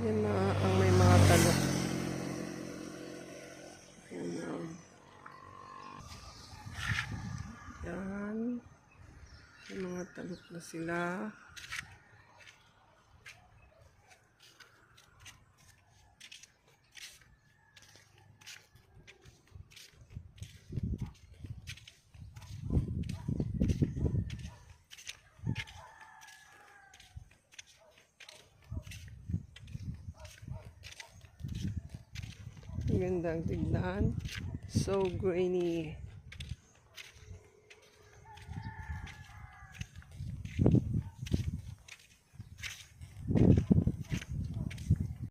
Yan na ang may mga talok. Yan. Yan. May mga talok na sila. Gandang tignan. So grainy.